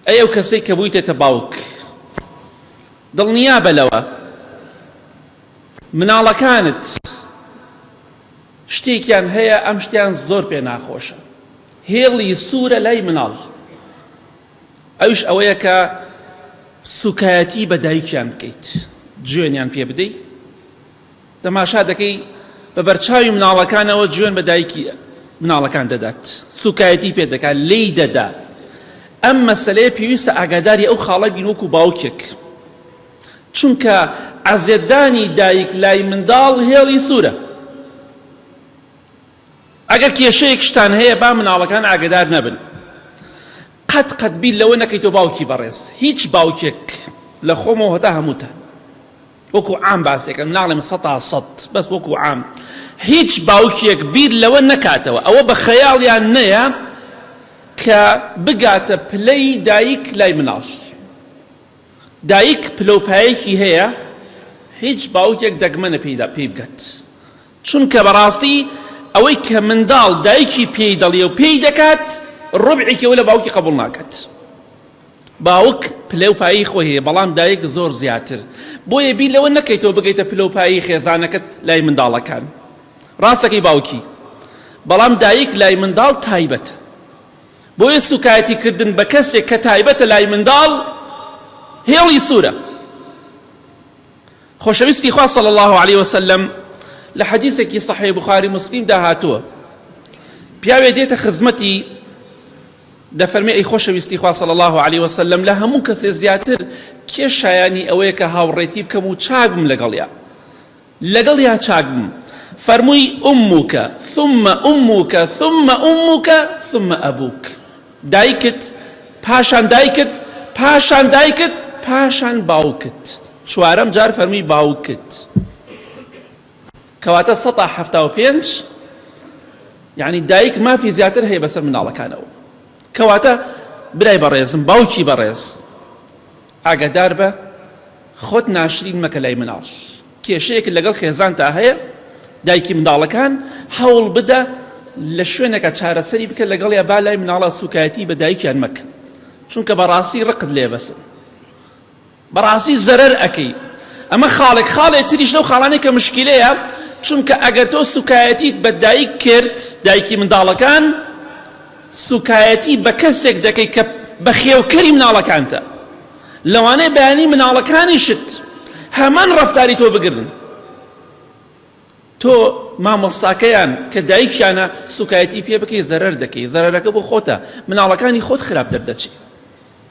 ئەو کەسەی کە بوویتێتە باوک دڵنیا بەلەوە مناڵەکانت شتێکیان هەیە ئەم شتیان زۆر پێ ناخۆشە، هێڵی سوورە لای مناڵ، ئەوش ئەوەیە کە سوکایەتی بە دایکیان بکەیت، گوێنیان پێ بدەی، تەماشا دەکەی بە بەرچاوی مناڵەکانەوە گوێن بە دایکی مناڵەکان دەدات، سوکایەتی پێ دەکات، لێی دەدا. ئەم مەسەلەیە پێویستە ئاگاداری ئەو خاڵە بین وەکو باوکێک، چونکە عەزێتدانی دایک لای منداڵ هێڵی سوورە. ئەگەر کێشەیەک شتان هەیە با مناڵەکان ئاگادار نەبن. قەت بیر لەوە نەکەیتەوە باوکی بەڕێز، هیچ باوکێک لە خۆمەوە هەتا هەمووتان وەکو عام باسێکم ناڵێم 100% بەس وەکو عام، هیچ باوکێک بیر لەوە نەکاتەوە ئەوە بە خەیاڵیان نەیە کە بگاتە پلەی دایک لای مناڵ. دایک پلەپایەکی هەیە هیچ باوکێک دەگمەنە پێی بگات، چونکە بەڕاستی ئەوەی کە منداڵ دایکی پێی دەڵێ و پێی دەکات ڕبعێکەوە لە باوکی قبول ناکات. باوک پلەپایی خۆی هەیە بەڵام دایک زۆر زیاتر، بۆیە بیر لەوە نەکەیتەوە بگەیتە پلەپایی خێزانەکەت لای منداڵەکان. ڕاستەکەی باوکی، بەڵام دایک لای منداڵ تایبەتە، بۆیە سوکایەتی کردن بە کەسێک کە تایبەتە لای منداڵ هێڵی سوورە. خۆشەویستی خوا صلی الله عليه وسلم لە حەدیثێکی صحیح بخاری مسلم داهاتووە، پیاوێ دێتە خزمەتی دەفەرمێ ئەی خۆشەویستی خوا صلی الله عليه وسلم لە هەموو کەسێ زیاتر کێ شایانی ئەوەیە کە هاوڕێتی بکەم و چاک بم لەگەڵیا چاک بم؟ فەرمووی ئوموکە ثم ئوموکە ثم ئوموکە ثم ئەبووک، دایکت پاشان دایکت پاشان دایکت پاشان باوکت، چوارەم جار فەرمووی باوکت، کەواتە 175 یعنی دایک مافی زیاتر هەیە بەسەر مناڵەکانەوە. کەواتە برای بەڕێزم، باوکی بەڕێز، ئاگادار بە خۆت ناشرین مەکە لای مناڵ. کێشەیەک لەگەڵ خێزانتا هەیە دایکی منداڵەکان هەوڵ بدە لە شوێنێکە چارەسەری بکە لەگەڵیا با لای مناڵە سوکایەتی بە دایکیان مەکە، چونکە بەڕاستی ڕقت لێ بەسن، بەڕاستی زەرەر ئەکەی. ئەمە خاڵێک تریش لەو خاڵانەی کە مشکلەیە، چونکە ئەگەر تۆ سوکایەتیت بە دایک کرد، دایکی منداڵەکان، سوکایەتی بە کەسێک دەکەی کە بە خێوکەری مناڵەکانتە، لەوانەیە بەیانی مناڵەکانیشت هەمان ڕەفتاری تۆ بگرن. تۆ مامۆستاکەیان کە دایکیانە سوکایەتی پێ بکەی زەرەر دەکەی، زەرەرەکە بۆ خۆتە، مناڵەکانی خۆت خراپ دەردەچێت.